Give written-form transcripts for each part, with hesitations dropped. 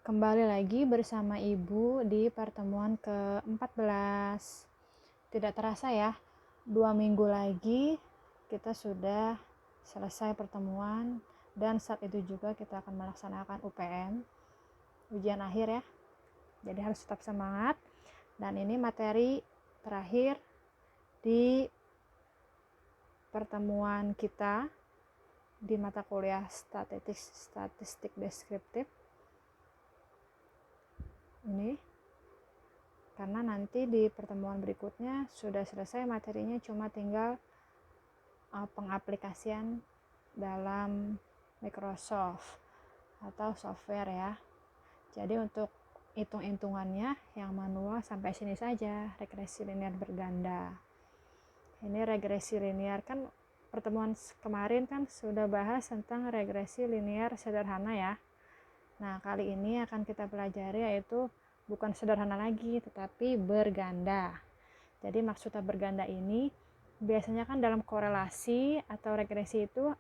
Kembali lagi bersama Ibu di pertemuan ke-14. Tidak terasa ya, 2 minggu lagi kita sudah selesai pertemuan, dan saat itu juga kita akan melaksanakan UPM, ujian akhir ya. Jadi harus tetap semangat. Dan ini materi terakhir di pertemuan kita di mata kuliah statistik deskriptif ini, karena nanti di pertemuan berikutnya sudah selesai materinya, cuma tinggal pengaplikasian dalam Microsoft atau software ya. Jadi untuk hitung-hitungannya yang manual sampai sini saja, regresi linear berganda. Ini regresi linear, kan pertemuan kemarin kan sudah bahas tentang regresi linear sederhana ya. Nah, kali ini akan kita pelajari yaitu bukan sederhana lagi, tetapi berganda. Jadi maksudnya berganda ini, biasanya kan dalam korelasi atau regresi itu,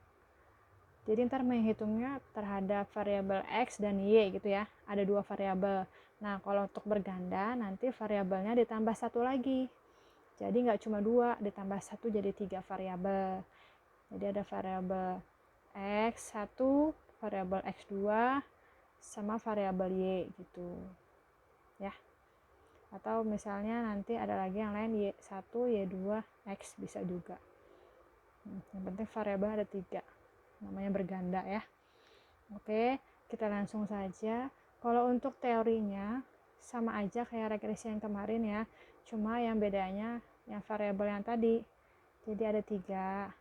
jadi ntar menghitungnya terhadap variabel X dan Y gitu ya. Ada 2 variabel. Nah, kalau untuk berganda, nanti variabelnya ditambah 1 lagi. Jadi nggak cuma 2, ditambah 1 jadi 3 variabel. Jadi ada variabel X1, variabel X2, sama variabel Y gitu ya. Atau misalnya nanti ada lagi yang lain Y1, Y2, X bisa juga. Yang penting variabel ada 3, namanya berganda ya. Oke, kita langsung saja. Kalau untuk teorinya sama aja kayak regresi yang kemarin ya, cuma yang bedanya yang variabel yang tadi, jadi ada 3.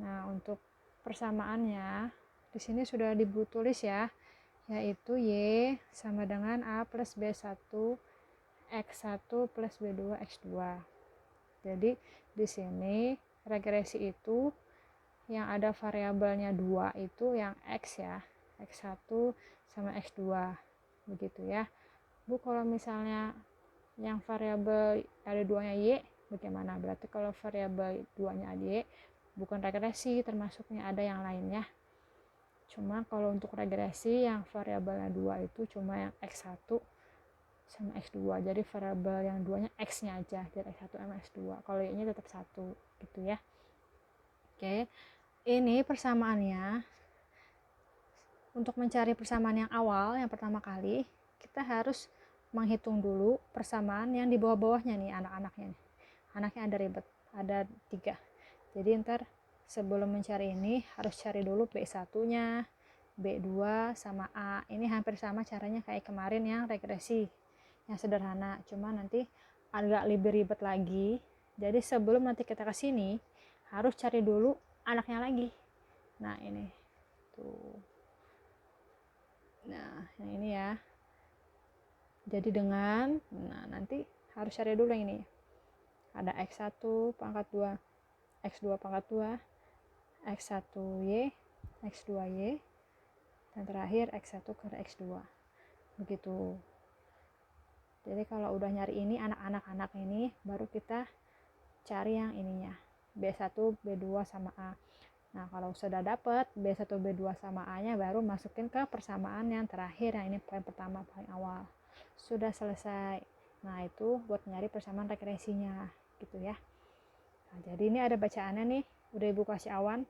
Nah, untuk persamaannya di sini sudah dibuat tulis ya, yaitu Y sama dengan A plus B1 X1 plus B2 X2. Jadi di sini regresi itu yang ada variabelnya 2 itu yang X ya, X1 sama X2 begitu ya. Bu, kalau misalnya yang variabel ada 2-nya Y bagaimana? Berarti kalau variabel 2-nya Y bukan regresi, termasuknya ada yang lainnya. Cuma kalau untuk regresi yang variabelnya 2 itu cuma yang X1 sama X2. Jadi variabel yang 2-nya X-nya aja, jadi X1 sama X2. Kalau Y-nya tetap 1 gitu ya. Oke. Ini persamaannya. Untuk mencari persamaan yang awal, yang pertama kali, kita harus menghitung dulu persamaan yang di bawah-bawahnya nih, anak-anaknya nih. Anaknya ada ribet, ada 3. Jadi ntar sebelum mencari ini harus cari dulu B1-nya, B2 sama A. Ini hampir sama caranya kayak kemarin yang regresi yang sederhana, cuma nanti agak lebih ribet lagi. Jadi sebelum nanti kita ke sini harus cari dulu anaknya lagi. Nah, ini tuh. Nah, yang ini ya. Jadi dengan nanti harus cari dulu yang ini. Ada X1 pangkat 2, X2 pangkat 2, X1Y, X2Y, dan terakhir X1 ke X2. Begitu. Jadi kalau udah nyari ini anak-anak ini, baru kita cari yang ininya, B1, B2 sama A. Nah, kalau sudah dapat B1, B2 sama A-nya, baru masukin ke persamaan yang terakhir, yang ini poin pertama, paling awal. Sudah selesai. Nah, itu buat nyari persamaan regresinya gitu ya. Nah, jadi ini ada bacaannya nih, udah Ibu kasih awan.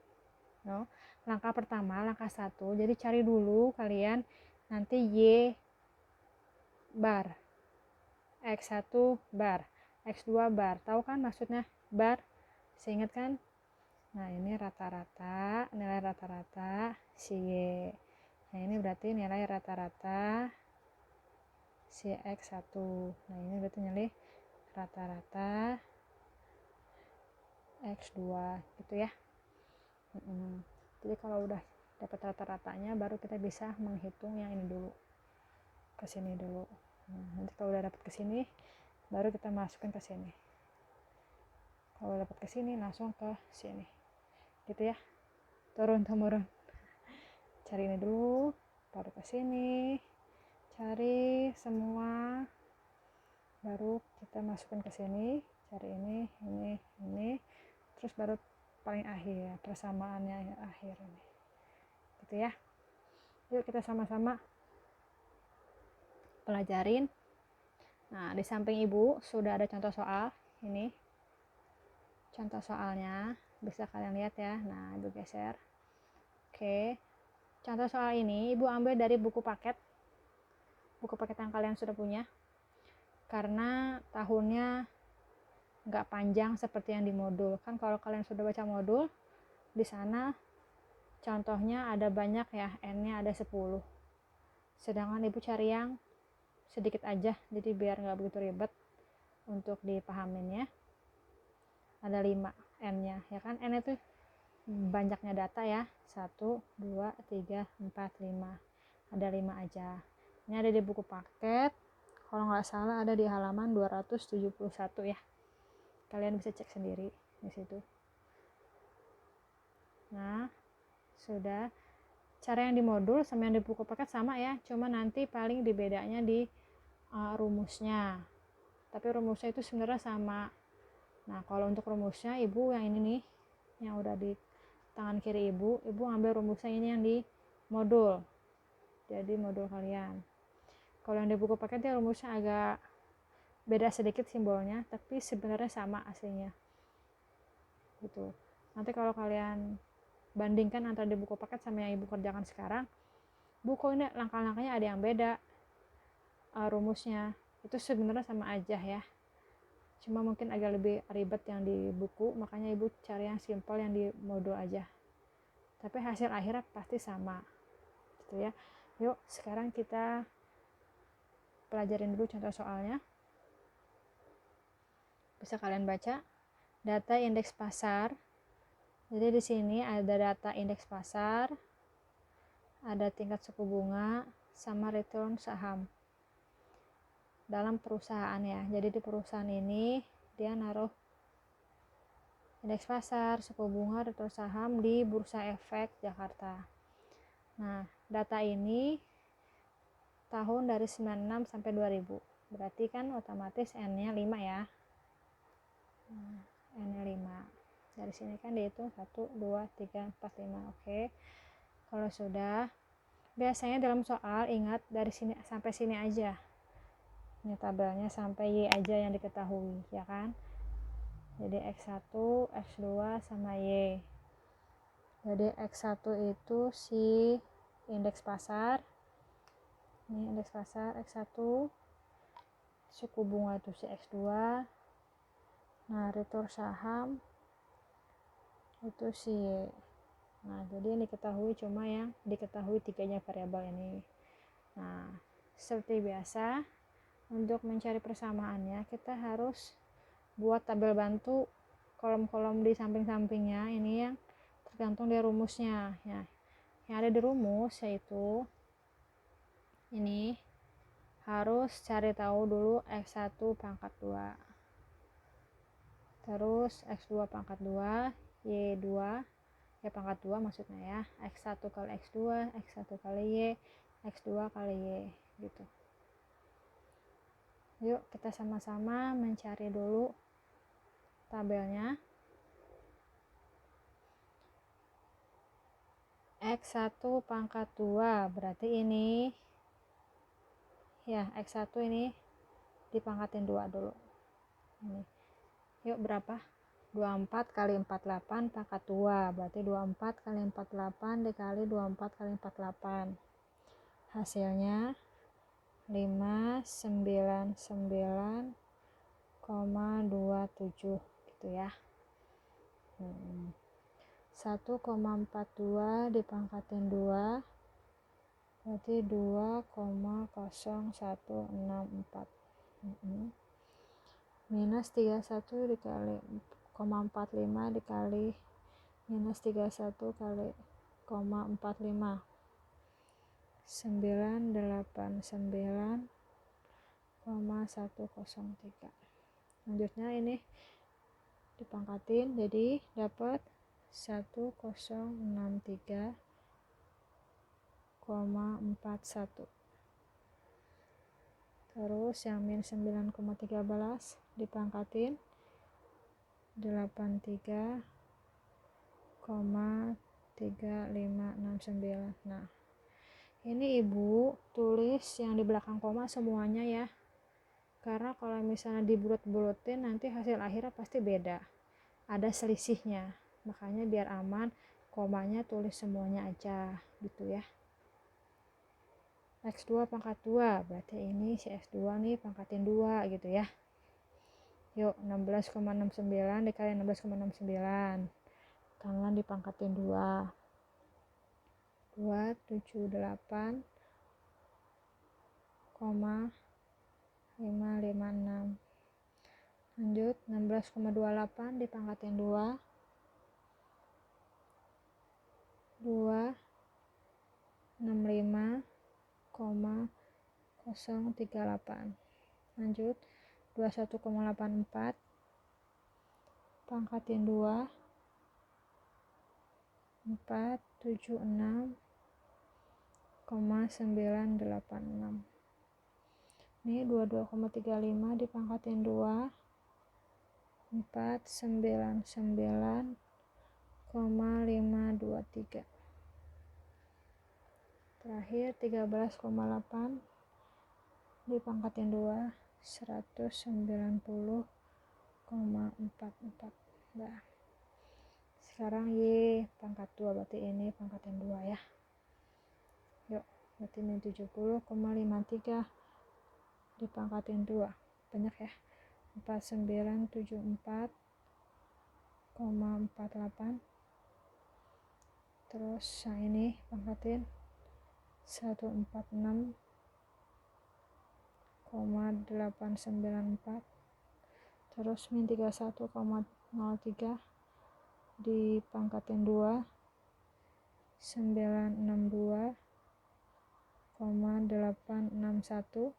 No. Langkah pertama, langkah 1, jadi cari dulu kalian nanti Y bar, X1 bar, X2 bar. Tahu kan maksudnya bar? Seingat kan? Nah, ini rata-rata, nilai rata-rata si Y. Nah, ini berarti nilai rata-rata si X1. Nah, ini berarti nilai rata-rata X2 gitu ya. Jadi kalau udah dapat rata-ratanya, baru kita bisa menghitung yang ini dulu, ke sini dulu. Nanti kalau udah dapat ke sini, baru kita masukin ke sini. Kalau dapat ke sini, langsung ke sini gitu ya, turun temurun. Cari ini dulu, baru ke sini, cari semua, baru kita masukin ke sini, cari ini, terus baru paling akhir persamaannya yang akhir ini gitu ya. Yuk kita sama-sama pelajarin. Nah, di samping ibu sudah ada contoh soal. Ini contoh soalnya, bisa kalian lihat ya. Nah, ibu geser. Oke, contoh soal ini ibu ambil dari buku paket yang kalian sudah punya, karena tahunnya nggak panjang seperti yang di modul. Kan kalau kalian sudah baca modul, di sana contohnya ada banyak ya, n-nya ada 10, sedangkan ibu cari yang sedikit aja, jadi biar nggak begitu ribet untuk dipahamin ya. Ada 5 n-nya ya kan, n itu banyaknya data ya, 1, 2, 3, 4, 5, ada 5 aja. Ini ada di buku paket, kalau nggak salah ada di halaman 271 ya, kalian bisa cek sendiri di situ. Nah, sudah. Cara yang di modul sama yang di buku paket sama ya, cuma nanti paling dibedanya di rumusnya, tapi rumusnya itu sebenarnya sama. Nah, kalau untuk rumusnya ibu yang ini nih, yang udah di tangan kiri ibu ambil rumusnya ini yang di modul, jadi modul kalian. Kalau yang di buku paket ya rumusnya agak beda sedikit simbolnya, tapi sebenarnya sama aslinya gitu. Nanti kalau kalian bandingkan antara di buku paket sama yang ibu kerjakan sekarang, buku ini langkah-langkahnya ada yang beda, rumusnya itu sebenarnya sama aja ya, cuma mungkin agak lebih ribet yang di buku, makanya ibu cari yang simpel yang di modul aja, tapi hasil akhirnya pasti sama gitu ya. Yuk sekarang kita pelajarin dulu contoh soalnya. Bisa kalian baca data indeks pasar. Jadi di sini ada data indeks pasar, ada tingkat suku bunga, sama return saham dalam perusahaan ya. Jadi di perusahaan ini dia naruh indeks pasar, suku bunga, return saham di Bursa Efek Jakarta. Nah, data ini tahun dari 96 sampai 2000. Berarti kan otomatis N-nya 5 ya. N-nya 5. Dari sini kan dihitung 1, 2, 3, 4, 5. Oke. Kalau sudah, biasanya dalam soal ingat dari sini sampai sini aja. Ini tabelnya sampai Y aja yang diketahui, ya kan? Jadi X1, X2 sama Y. Jadi X1 itu si indeks pasar. Ini indeks pasar X1. Suku bunga itu si X2. Nah, return saham itu si Y. Nah, jadi yang diketahui cuma yang diketahui 3-nya variabel ini. Nah, seperti biasa, untuk mencari persamaannya kita harus buat tabel bantu kolom-kolom di samping-sampingnya, ini yang tergantung dari rumusnya ya. Yang ada di rumus yaitu ini harus cari tahu dulu X1 pangkat 2, terus X2 pangkat 2, Y2 ya pangkat 2 maksudnya ya, X1 kali X2, X1 kali Y, X2 kali Y gitu. Yuk kita sama-sama mencari dulu tabelnya. X1 pangkat 2 berarti ini ya, X1 ini dipangkatin 2 dulu ini. Yuk berapa? 24 kali 48 pangkat 2 berarti 24 kali 48 dikali 24 kali 48, hasilnya 599,27 gitu ya. 1,42 dipangkatin 2 berarti 2,0164. Minus 31 dikali 0,45 dikali minus 31 kali 0,45, 989,103. Lanjutnya ini dipangkatin jadi dapat 1063,41. Terus yang min 9,13 dipangkatin 83,3569. Nah, Ini ibu tulis yang di belakang koma semuanya ya, karena kalau misalnya dibulut-bulutin nanti hasil akhirnya pasti beda, ada selisihnya. Makanya biar aman, komanya tulis semuanya aja gitu ya. X2 pangkat 2, berarti ini si X2 nih pangkatin 2 gitu ya. Yuk, 16,69 dikali 16,69, tangan dipangkatin 2, 278,556. Lanjut, 16,28 dipangkatin 2, 265,038. Lanjut, 21,84 pangkatin 2, 476,986. Ini 22,35 dipangkatin 2, 499,523. Terakhir 13,8 dipangkatin 2, 190,44. Nah, sekarang Y pangkat 2, berarti ini pangkatin 2 ya. Yuk, berarti min 70,53 dipangkatin 2, banyak ya, 4974,48. Terus yang ini pangkatin 146,894. Terus min 31,03 dipangkatin 2, 962,861.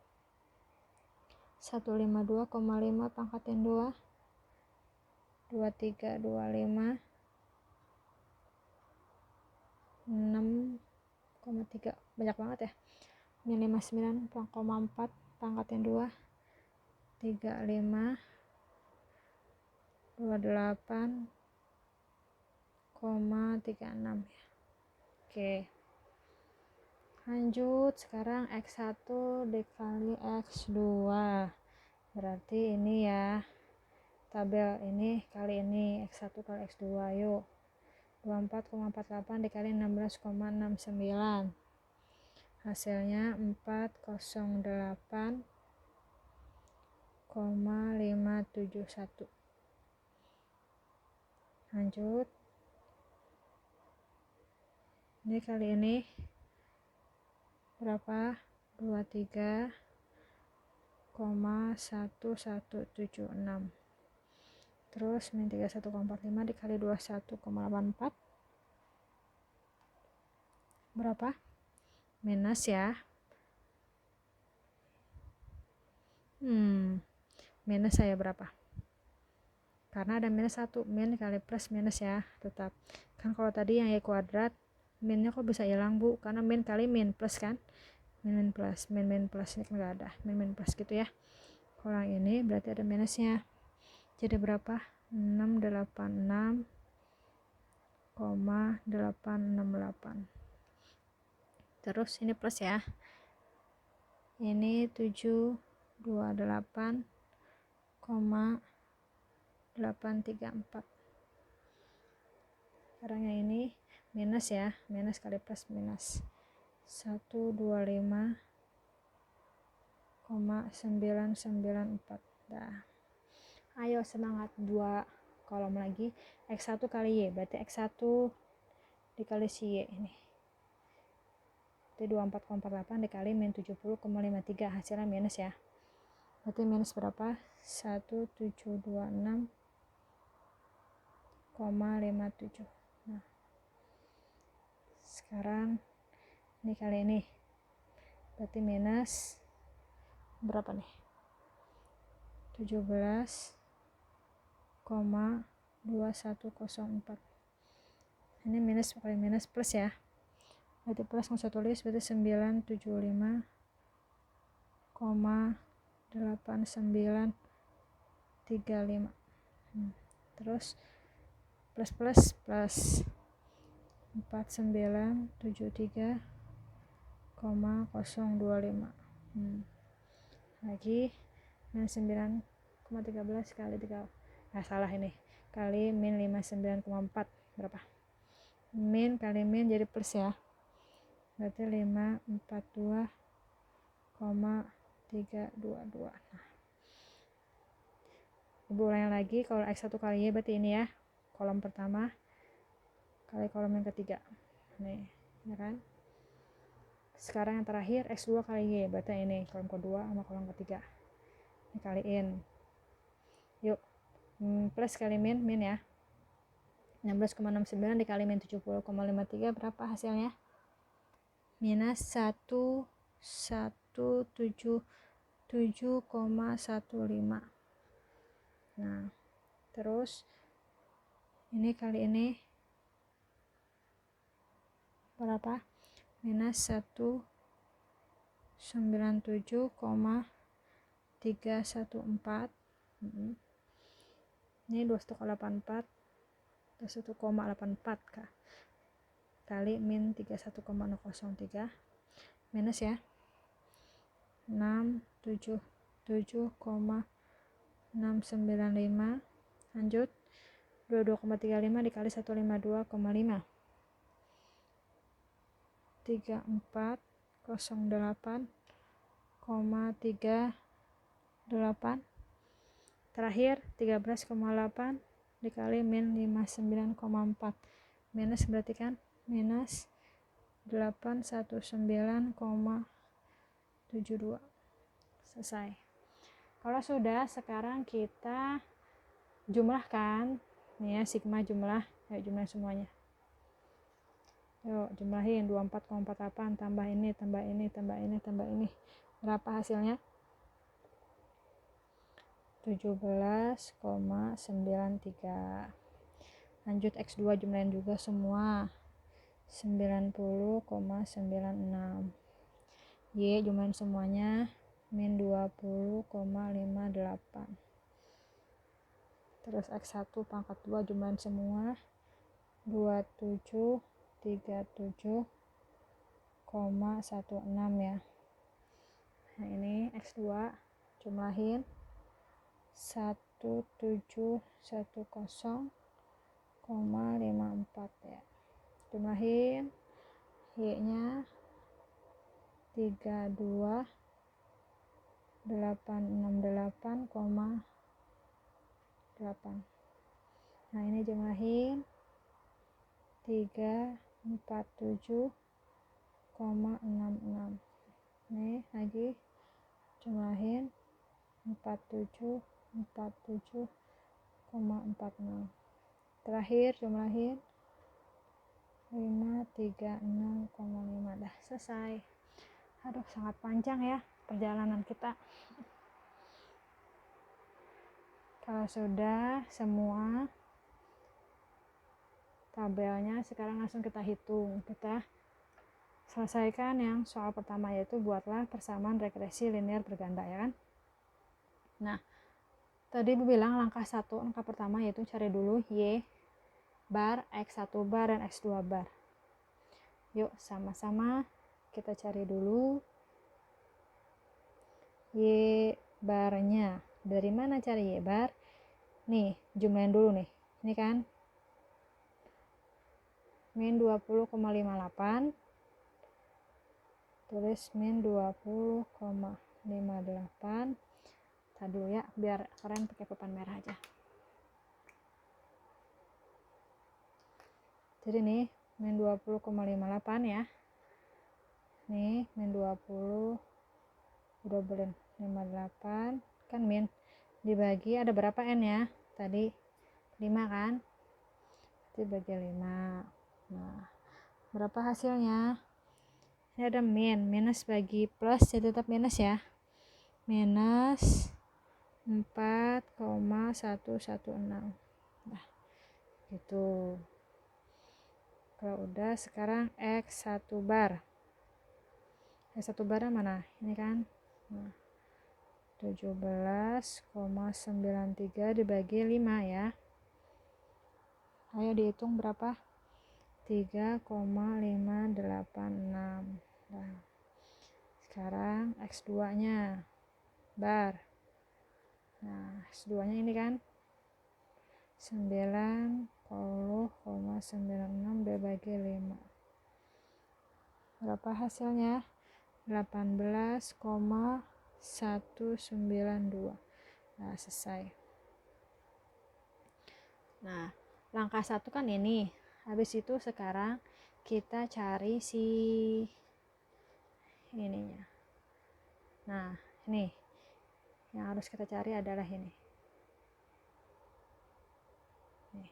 152,5 pangkatin 2, 2325, 6,3, banyak banget ya. Min 59,4 pangkatin 2, 35, 28,36 ya. Oke, lanjut. Sekarang X1 dikali X2, berarti ini ya, tabel ini kali ini, X1 kali X2. Yuk, 24,48 dikali 16,69, hasilnya 408,571. Lanjut, ini kali ini berapa? 23,1176. Terus min 31,45 dikali 21,84 berapa? Minus ya. Minus saya berapa? Karena ada minus 1, min kali plus minus ya, tetap. Kan kalau tadi yang Y kuadrat, minnya kok bisa hilang bu? Karena min kali min plus kan, min plus, min plus, ini kan gak ada min plus gitu ya. Kalau yang ini berarti ada minusnya, jadi berapa? 686,868. Terus ini plus ya, ini 728,834. Sekarang yang ini minus ya, minus kali plus minus, 125,994. Dah. Ayo semangat, 2 kolom lagi. X1 kali Y, berarti X1 dikali si Y ini, itu 24,48 dikali min 70,53, hasilnya minus ya. Berarti minus berapa? 1726,57. Nah, sekarang ini kali ini, berarti minus berapa nih? 17,2104. Ini minus kali minus plus ya, berarti plus nggak usah tulis, berarti 975,8935. Terus plus plus plus 4973,9 Lagi min 9,13 kali 3, salah ini, kali min 59,4 berapa? Min kali min jadi plus ya, berarti 542,322. Nah, ibu ulangi lagi, kalau X1 kali Y berarti ini ya, kolom pertama kali kolom yang ketiga, nih ya kan. Sekarang yang terakhir X2 kali Y, berarti ini kolom kedua sama kolom ketiga, ini kaliin. Yuk, plus kali min ya, 16,69 dikali min 70,53 berapa hasilnya? Minus 1177,15. Nah, terus ini kali ini berapa? Minus 197,314. Ini 21,84 kah? Kali min 31,003 minus ya 677,695, lanjut 22,35 dikali 152,5, 3408,38, terakhir 13,8 dikali min 59,4 minus, berarti kan minus 819,72. Selesai. Kalau sudah, sekarang kita jumlahkan nih ya, sigma jumlah. Ayo jumlah semuanya. Yuk jumlahin 24,48 tambah ini tambah ini tambah ini tambah ini, berapa hasilnya? 17,93. Lanjut X2 jumlahin juga semua, 90,96. Y jumlahin semuanya, min 20,58. Terus X1 pangkat 2 jumlahin semua, 2737,16 ya. Nah ini X2 jumlahin 1710,54 ya. Jumlahin Y nya 32868,8. Nah ini jumlahin 347,66. Nih lagi jumlahin 4746. Terakhir jumlahin 536,5. Dah selesai. Aduh, sangat panjang ya perjalanan kita. Kalau sudah semua tabelnya, sekarang langsung kita hitung. Kita selesaikan yang soal pertama, yaitu buatlah persamaan regresi linear berganda ya kan. Nah, tadi Ibu bilang langkah pertama yaitu cari dulu Y bar, X1 bar, dan X2 bar. Yuk sama-sama kita cari dulu Y barnya. Dari mana cari Y bar? Nih, jumlahin dulu nih. Ini kan min 20,58, tulis min 20,58. Tadi dulu ya, biar keren pakai papan merah aja. Jadi nih min 20,58 ya. Nih min 20 udah boleh 58 kan, min dibagi ada berapa n ya? Tadi 5 kan? Dibagi 5. Nah, berapa hasilnya? Ini ada min, minus bagi plus jadi tetap minus ya. Minus 4,116. Nah, gitu. Kalau udah, sekarang X1 bar. X1 bar mana? Ini kan. Nah, 17,93 dibagi 5 ya. Ayo dihitung berapa? 3,586. Nah, Sekarang X2 nya bar. Nah X2 nya ini kan 90,96 dibagi 5. Berapa hasilnya? 18,192. Nah selesai. Nah langkah 1 kan ini. Habis itu sekarang kita cari si ininya. Nah ini yang harus kita cari adalah ini. Nih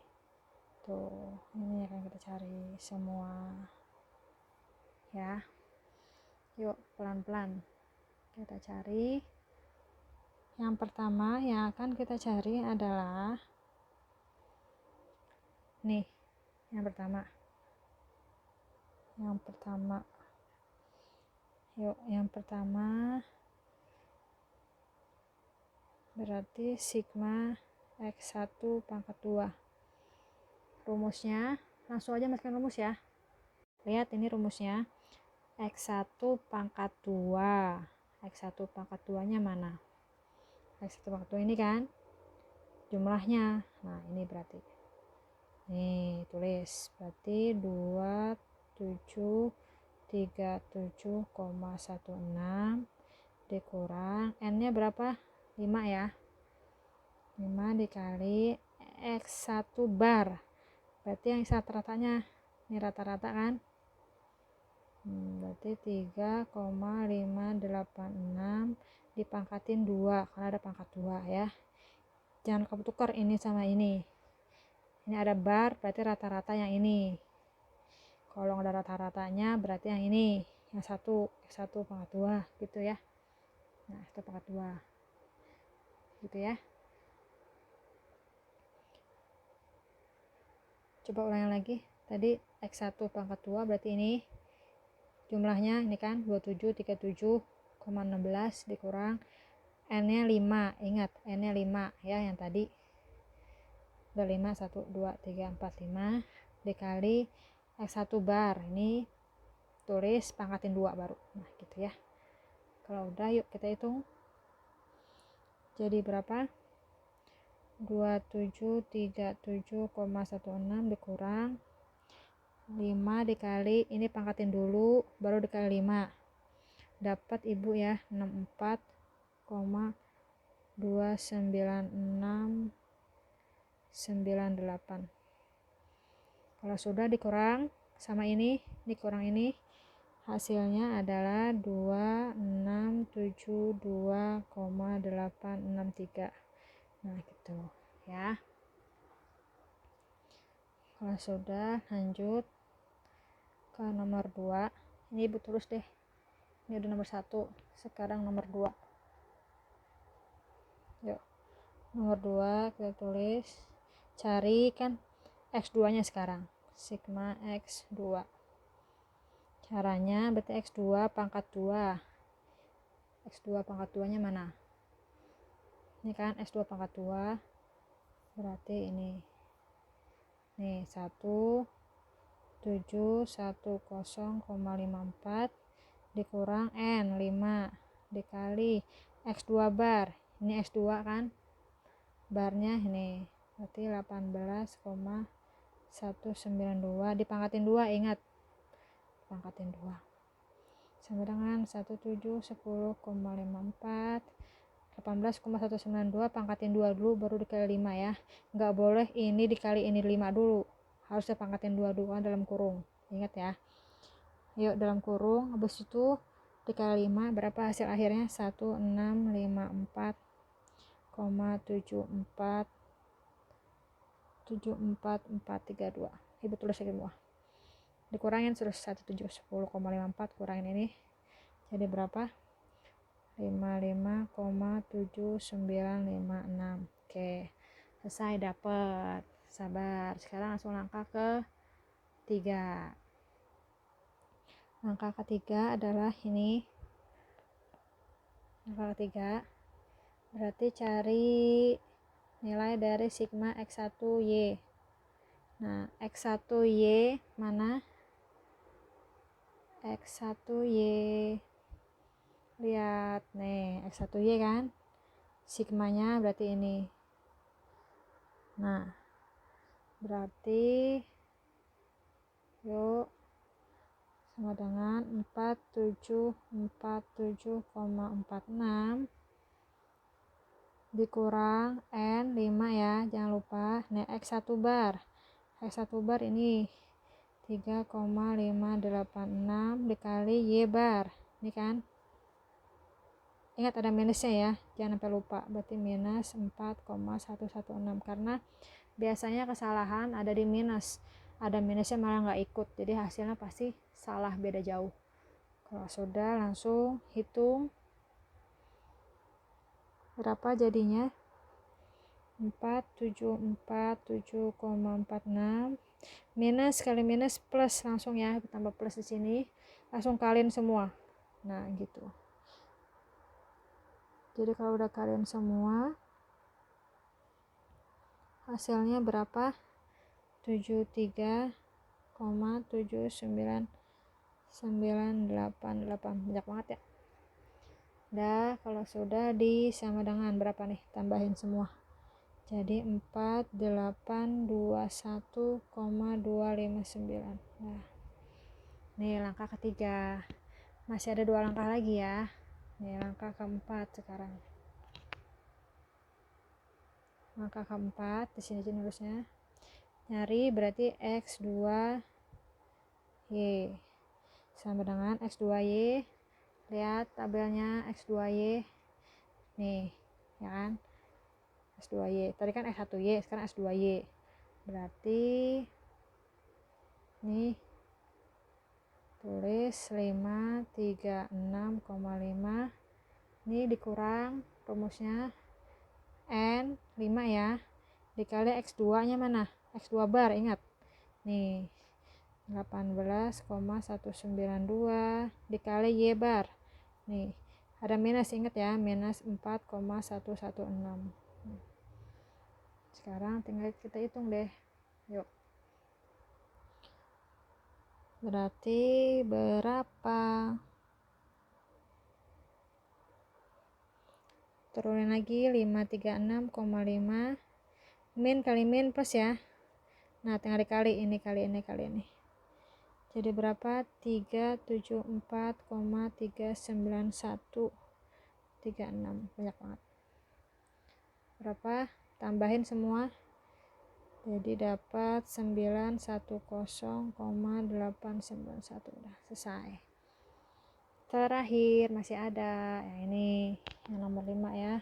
tuh, ini akan kita cari semua ya. Yuk pelan-pelan kita cari. Yang pertama yang akan kita cari adalah nih, yang pertama yuk yang pertama berarti sigma X1 pangkat 2. Rumusnya langsung aja masukkan rumus ya. Lihat ini rumusnya. X1 pangkat 2. X1 pangkat 2 nya mana? X1 pangkat 2 ini kan jumlahnya. Nah ini berarti nih tulis berarti 2737,16 dikurang n nya berapa? 5 ya. 5 dikali X1 bar. Berarti yang rata-ratanya ini rata-rata kan. Berarti 3,586 dipangkatin 2 karena ada pangkat 2 ya. Jangan kamu tukar ini sama ini. Ini ada bar berarti rata-rata yang ini. Kalau ada rata-ratanya berarti yang ini, yang satu pangkat 2 gitu ya. Nah, itu pangkat 2. Gitu ya. Coba ulangi lagi. Tadi X1 pangkat 2 berarti ini jumlahnya ini kan 2737,16 dikurang n-nya 5. Ingat, n-nya 5 ya yang tadi. Udah 5 1 2 3 4 5 dikali X1 bar. Ini tulis pangkatin 2 baru. Nah, gitu ya. Kalau udah yuk kita hitung. Jadi berapa? 2737,16 dikurang 5 dikali ini pangkatin dulu baru dikali 5 dapat ibu ya 64,29698. Kalau sudah dikurang sama ini kurang ini hasilnya adalah 2672,863. Nah gitu ya. Kalau sudah lanjut ke nomor 2. Ini ibu tulis deh. Ini udah nomor 1. Sekarang nomor 2. Yuk. Nomor 2 kita tulis. Cari kan X2 nya sekarang. Sigma X2. Caranya berarti X2 pangkat 2. X2 pangkat 2 nya mana? Ini kan X2 pangkat 2 berarti ini nih 1710,54 dikurang n 5 dikali X2 bar. Ini X2 kan barnya ini berarti 18,192 dipangkatin 2. Ingat pangkatin 2 sama dengan 1710,54 18,192 pangkatin 2 dulu baru dikali 5 ya. Nggak boleh ini dikali ini 5 dulu. Harusnya pangkatin 2 dulu kan dalam kurung. Ingat ya. Yuk dalam kurung. Habis itu dikali 5 berapa hasil akhirnya? 16547474432. Ibu tulis lagi semua. Dikurangin terus 1710,54 kurangin ini. Jadi berapa? 55,7956. Oke, selesai dapat. Sabar. Sekarang langsung langkah ke 3. Langkah ketiga adalah ini. Langkah ketiga berarti cari nilai dari sigma X1Y. Nah, X1Y mana? X1Y lihat nih X1Y kan, sigmanya berarti ini. Nah berarti yuk sama dengan 4747,46 dikurang N 5 ya, jangan lupa. Nah X1 bar ini 3,586 dikali Y bar ini kan, ingat ada minusnya ya, jangan sampai lupa, berarti minus 4,116 karena biasanya kesalahan ada di minus, ada minusnya malah nggak ikut, jadi hasilnya pasti salah, beda jauh. Kalau sudah langsung hitung berapa jadinya, 4747,46 minus kali minus plus, langsung ya tambah plus di sini, langsung kaliin semua. Nah gitu, jadi kalau udah kaliin semua hasilnya berapa, 73,7998, banyak banget ya. Udah, kalau sudah disama dengan berapa nih, tambahin semua jadi 4821,259. Nah nih langkah ketiga, masih ada 2 langkah lagi ya. Nih langkah keempat sekarang. Langkah keempat di sini nulisnya, nyari berarti X2Y sama dengan X2Y. Lihat tabelnya X2Y nih ya kan, X2Y tadi kan X1Y, sekarang X2Y, berarti nih tulis 536,5 ini dikurang rumusnya N 5 ya, dikali X2 nya mana, X2 bar ingat nih 18,192 dikali Y bar nih, ada minus ingat ya, minus 4,116. Sekarang tinggal kita hitung deh, yuk berarti berapa, turunin lagi 536,5 min kali min plus ya. Nah tinggal dikali ini kali ini kali ini, jadi berapa, 374,39136, banyak banget. Berapa, tambahin semua jadi dapat 910,891. Udah selesai. Terakhir masih ada yang ini, yang nomor 5 ya,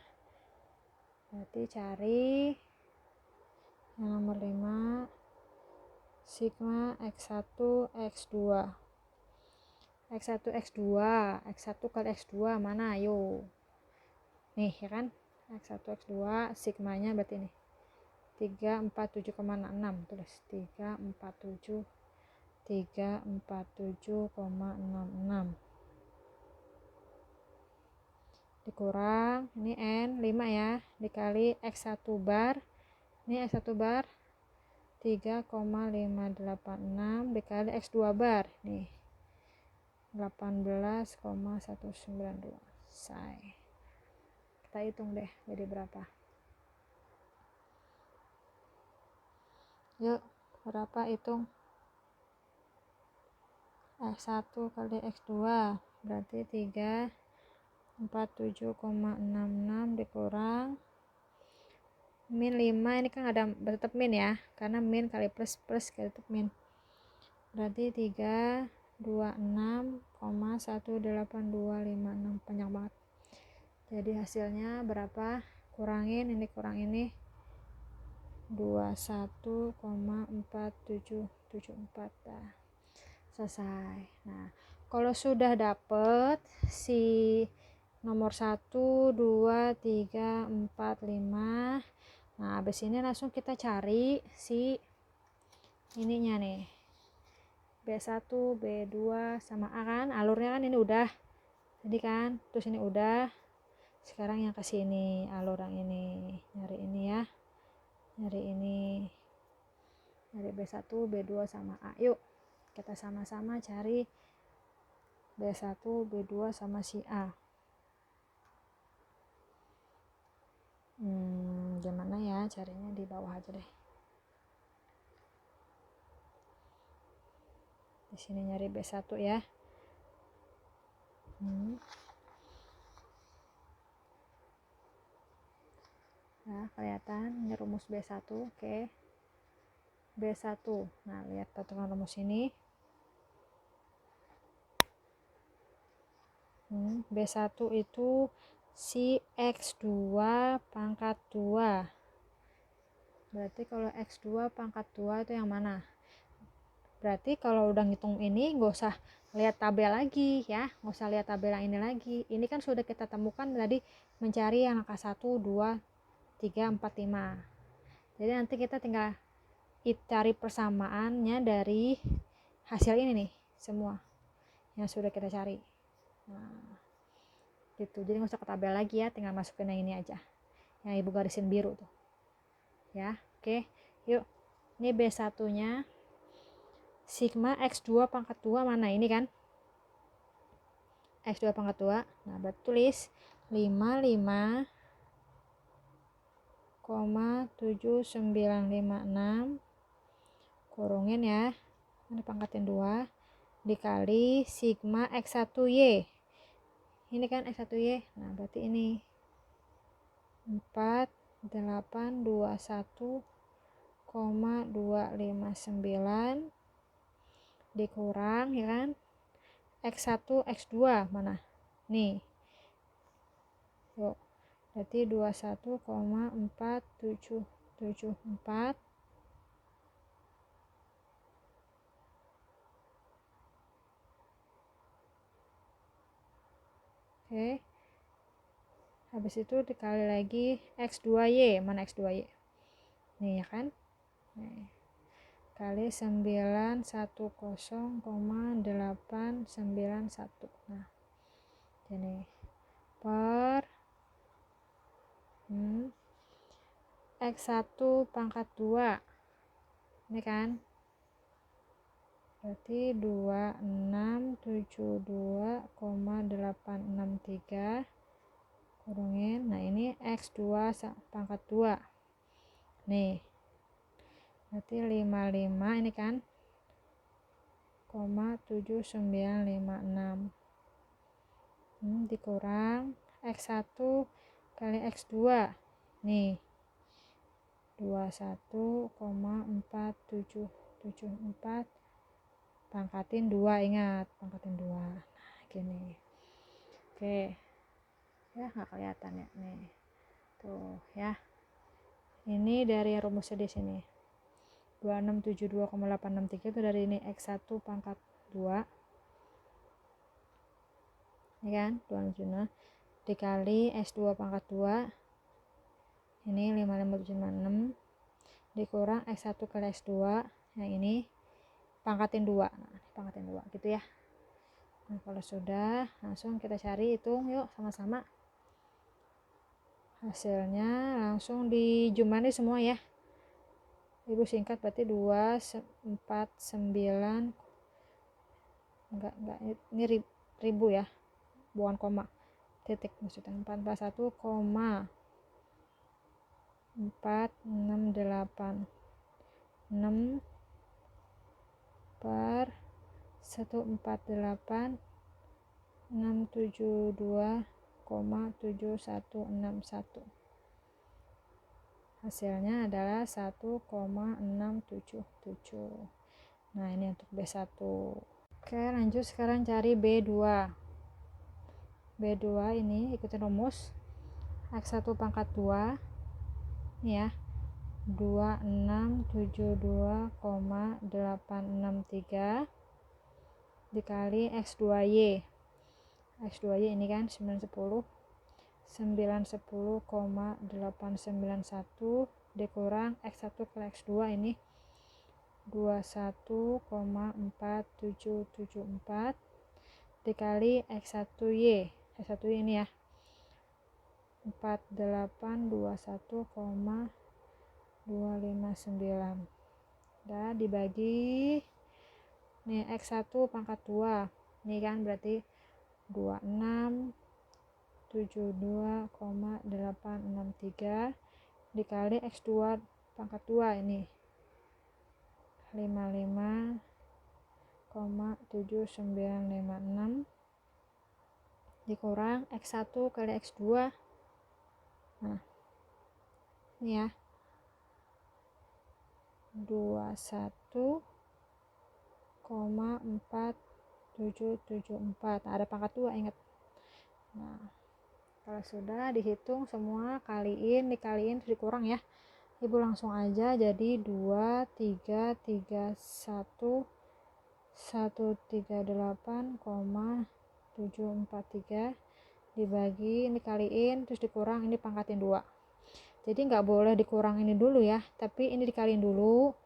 berarti cari yang nomor 5 sigma X1 X2. X1 X2, X1 kali X2 mana, ayo nih ya kan, X1 X2 sigmanya berarti nih 347,66, tulis 347,66 dikurang ini N 5 ya, dikali X1 bar, ini X1 bar 3,586 dikali X2 bar nih 18,192. Selesai. Kita hitung deh jadi berapa, yuk berapa, hitung X1 kali X2 berarti 347,66 dikurang min 5, ini kan ada tetap min ya, karena min kali plus plus kali tetap min, berarti 326,18256, banyak banget. Jadi hasilnya berapa, kurangin ini kurang ini 21,4774. Nah, selesai. Nah kalau sudah dapet si nomor 1, 2, 3, 4, 5, nah habis ini langsung kita cari si ininya nih, B1, B2 sama A kan, alurnya kan ini udah jadi kan, terus ini udah, sekarang yang kesini alur yang ini, nyari ini ya, nyari ini, nyari B1, B2 sama A. Yuk kita sama-sama cari B1, B2 sama si A. Gimana ya carinya, di bawah aja deh. Di sini nyari B1 ya. Nah, kelihatan ini rumus B1. Oke. B1. Nah, lihat patokan rumus ini. B1 itu si X2 pangkat 2. Berarti kalau X2 pangkat 2 itu yang mana? Berarti kalau udah ngitung ini gak usah lihat tabel lagi ya, gak usah lihat tabel yang ini lagi. Ini kan sudah kita temukan tadi, mencari yang angka 1, 2, 3, 4, 5. Jadi nanti kita tinggal cari persamaannya dari hasil ini nih, semua yang sudah kita cari. Nah, gitu. Jadi nggak usah ke tabel lagi ya, tinggal masukin yang ini aja, yang ibu garisin biru tuh ya. Oke, yuk. Ini B1 nya sigma X2 pangkat 2 mana? Ini kan X2 pangkat 2. Nah, berarti tulis 55,7956 kurungin ya, ini pangkatin 2 dikali sigma X1Y. Ini kan X1Y. Nah, berarti ini 4821,259 dikurang ya kan X1 X2 mana nih, yuk, berarti 21,4774. Oke, habis itu dikali lagi X2Y. Mana X2Y? Nih ya kan, nih, kali 910,891. Nah, ini per X1 pangkat 2 ini kan, berarti 2672,863 kurungin. Nah, ini X2 pangkat 2 nih, berarti 55 ini kan 0,7956 dikurang X1 kali X2 nih 21,4774 pangkatin 2, ingat pangkatin 2. Nah, gini. Oke ya, nggak kelihatan ya nih tuh ya. Ini dari rumusnya di sini 2672,863 itu dari ini X1 pangkat 2 ini kan 276 dikali X2 pangkat 2 ini 55756 dikurang X1 kali X2 yang ini pangkatin 2. Nah, pangkatin 2 gitu ya. Nah, kalau sudah langsung kita cari, hitung yuk sama-sama hasilnya, langsung dijumlahkan semua ya. Ibu singkat berarti 249, enggak ini ribu ya, bukan koma, titik maksudnya 441,468 per 148,672,7161. Hasilnya adalah 1,677. Nah, ini untuk B1. Oke, lanjut sekarang cari B2. B2 ini ikutin rumus X1 pangkat 2 ini ya, 2672,863 dikali X2Y. X2Y ini kan 910,891 dikurang X1 kali X2 ini 21,4774 dikali X1Y. X1Y ini ya 4821,259 udah dibagi nih X1 pangkat 2 ini kan berarti 26 72,863 dikali X2 pangkat 2 ini 55,7956 dikurang X1 kali X2. Nah, ini ya. 21,4774. Ada pangkat 2 ingat. Nah, kalau sudah dihitung semua, dikaliin terus dikurang ya. Ibu langsung aja, jadi 2331,138,743 dibagi, dikaliin terus dikurang, ini pangkatin 2. Jadi nggak boleh dikurang ini dulu ya, tapi ini dikaliin dulu.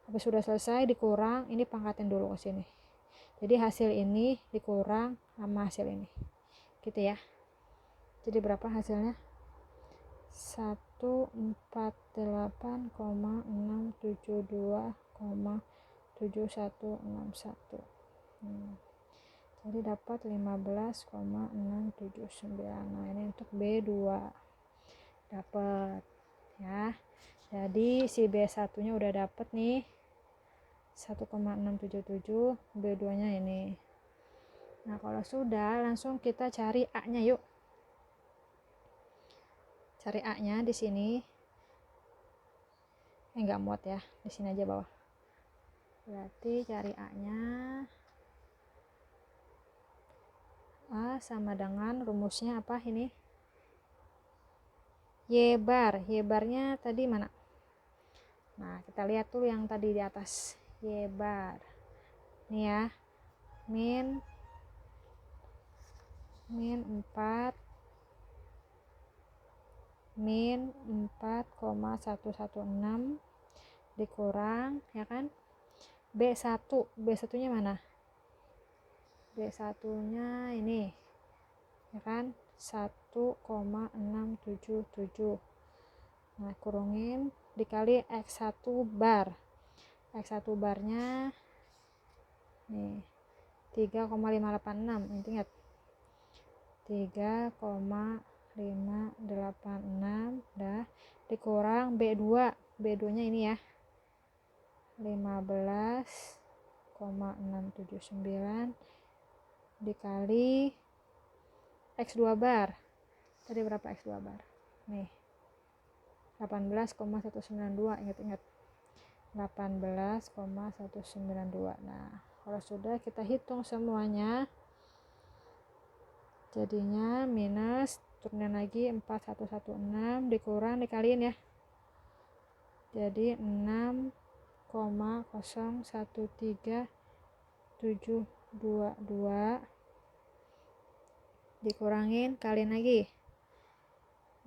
Habis sudah selesai dikurang, ini pangkatin dulu ke sini. Jadi hasil ini dikurang sama hasil ini. Gitu ya. Jadi berapa hasilnya? 148,672,7161. Jadi dapat 15,679. Nah, ini untuk B2 dapat ya. Jadi si B1 nya udah dapat nih 1,677, B2 nya ini. Nah, kalau sudah langsung kita cari A nya yuk. Cari A nya di sini. Enggak muat ya, di sini aja bawah. Berarti cari A nya. A sama dengan rumusnya apa ini? Y bar. Y barnya tadi mana? Nah, kita lihat tuh yang tadi di atas. Y bar. Ini ya. Min 4 min 4,116 dikurang ya kan B1 nya mana? B1 nya ini ya kan 1,677. Nah, kurungin dikali X1 bar. X1 barnya nih 3,586. Ingat 3,586 dah dikurang B2. B2 nya ini ya 15,679 dikali X2 bar. Tadi berapa X2 bar? Nih 18,192. Ingat 18,192. Nah, kalau sudah kita hitung semuanya, jadinya minus, turunin lagi 4116 dikurang dikaliin ya. Jadi 6,013722 dikurangin, kaliin lagi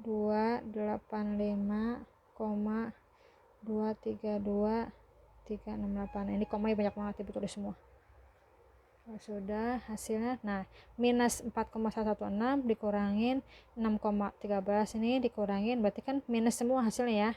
285,232368. Ini komanya banyak banget, ibu tulis semua. Nah, sudah hasilnya. Nah, minus 4,116 dikurangin 6,13 ini dikurangin, berarti kan minus semua hasilnya ya.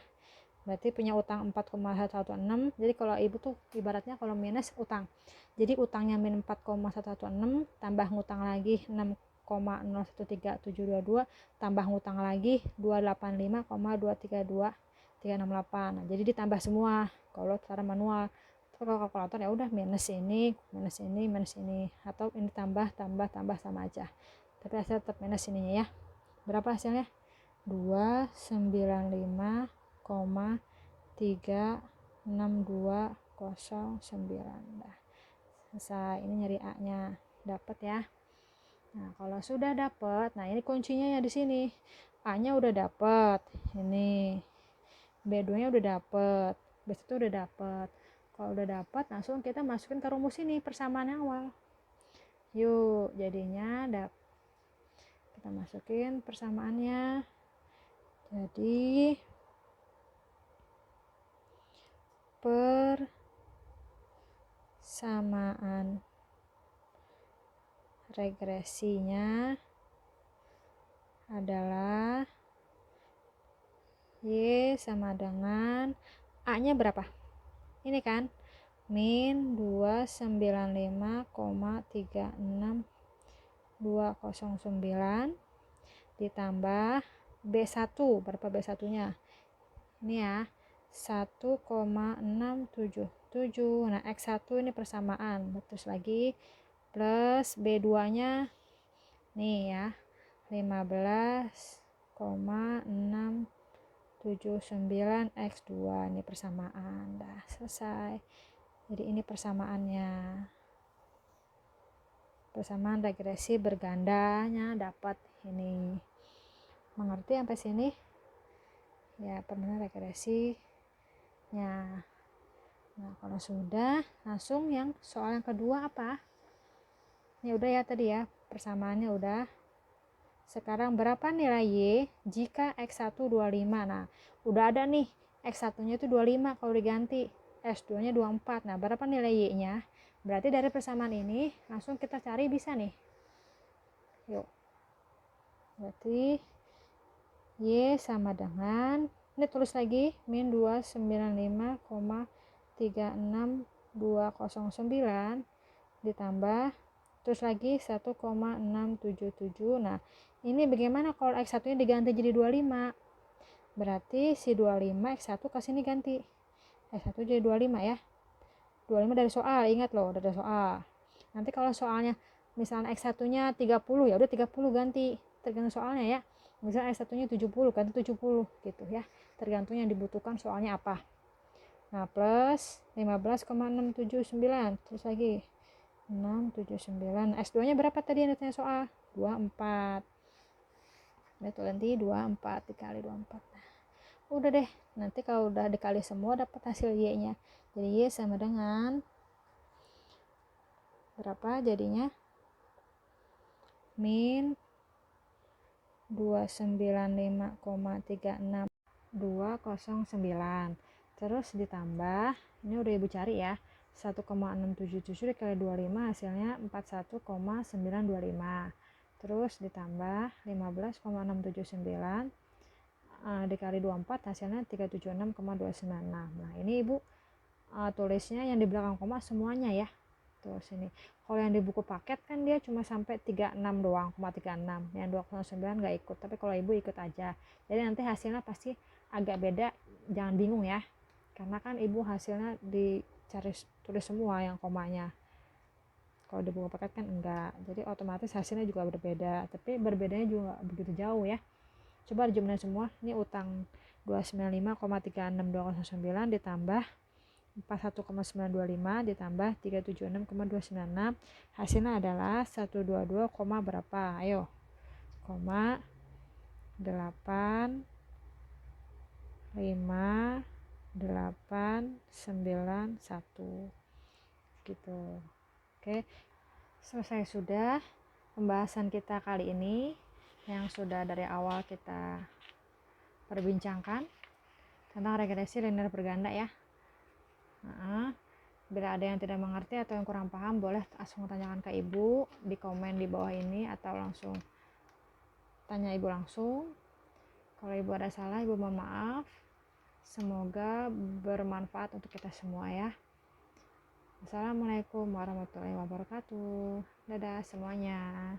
Berarti punya utang 4,116. Jadi kalau ibu tuh ibaratnya kalau minus utang. Jadi utangnya min 4,116 tambah ngutang lagi 6,013722 tambah ngutang lagi 285,232368. Nah, jadi ditambah semua kalau secara manual. Kalau kalkulator ya udah minus ini atau ini tambah sama aja. Tapi hasil tetap minus ininya ya. Berapa hasilnya? 295,36209. Nah, selesai. Ini nyari A nya dapat ya. Nah, kalau sudah dapat, nah ini kuncinya ya di sini. A nya udah dapat. Ini B2 nya udah dapat. B1 udah dapat. Kalau udah dapat, langsung kita masukin ke rumus ini persamaan yang awal. Yuk, jadinya kita masukin persamaannya. Jadi persamaan regresinya adalah Y sama dengan A nya berapa? Ini kan min 295,36209 ditambah B1. Berapa B1 nya? Ini ya, 1,677. Nah, X1 ini persamaan. Terus lagi plus B2 nya nih ya, 15,679 X2. Ini persamaan. Dah selesai. Jadi ini persamaannya. Persamaan regresi bergandanya dapat ini. Mengerti sampai sini? Ya, permainan regresinya. Nah, kalau sudah, langsung yang soal yang kedua apa? Ini udah ya tadi ya, persamaannya udah. Sekarang berapa nilai Y jika X1 25? Nah, udah ada nih, X1-nya itu 25 kalau diganti, S2-nya 24. Nah, berapa nilai Y-nya? Berarti dari persamaan ini, langsung kita cari bisa nih. Yuk. Berarti Y sama dengan, ini tulis lagi, min 295,36209 ditambah, terus lagi 1,677. Nah, ini bagaimana kalau X1 nya diganti jadi 25? Berarti si 25 X1 ke sini ganti. X1 jadi 25 ya. 25 dari soal, ingat loh, dari soal. Nanti kalau soalnya misalnya X1 nya 30, ya udah 30 ganti, tergantung soalnya ya. Misalnya X1 nya 70, ganti 70 gitu ya. Tergantung yang dibutuhkan soalnya apa. Nah, plus 15,679, terus lagi 679. S2 nya berapa tadi yang ditanya soal? 24. Itu nanti 24 dikali 24. Nah, udah deh, nanti kalau udah dikali semua dapat hasil Y nya. Jadi Y sama dengan berapa jadinya? Min 295,36209. Terus ditambah, ini udah ibu cari ya, 1,677 dikali 25 hasilnya 41,925. Terus ditambah 15,679 dikali 24 hasilnya 376,296. Nah, ini ibu tulisnya yang di belakang koma semuanya ya. Tuh sini. Kalau yang di buku paket kan dia cuma sampai 36 doang, 36. Yang 209 nggak ikut, tapi kalau ibu ikut aja. Jadi nanti hasilnya pasti agak beda, jangan bingung ya. Karena kan ibu hasilnya dicari tulis semua yang komanya. Kalau di buku paket kan enggak. Jadi otomatis hasilnya juga berbeda, tapi berbedanya juga begitu jauh ya. Coba dijumlahin semua. Ini utang 295,36209 ditambah 41,925 ditambah 376,296, hasilnya adalah 122, berapa? Ayo. 85891 gitu. Oke, selesai sudah pembahasan kita kali ini yang sudah dari awal kita perbincangkan tentang regresi linear berganda ya. Bila ada yang tidak mengerti atau yang kurang paham, boleh langsung tanyakan ke ibu di komen di bawah ini, atau langsung tanya ibu langsung. Kalau ibu ada salah, ibu mohon maaf. Semoga bermanfaat untuk kita semua ya. Assalamualaikum warahmatullahi wabarakatuh. Dadah semuanya.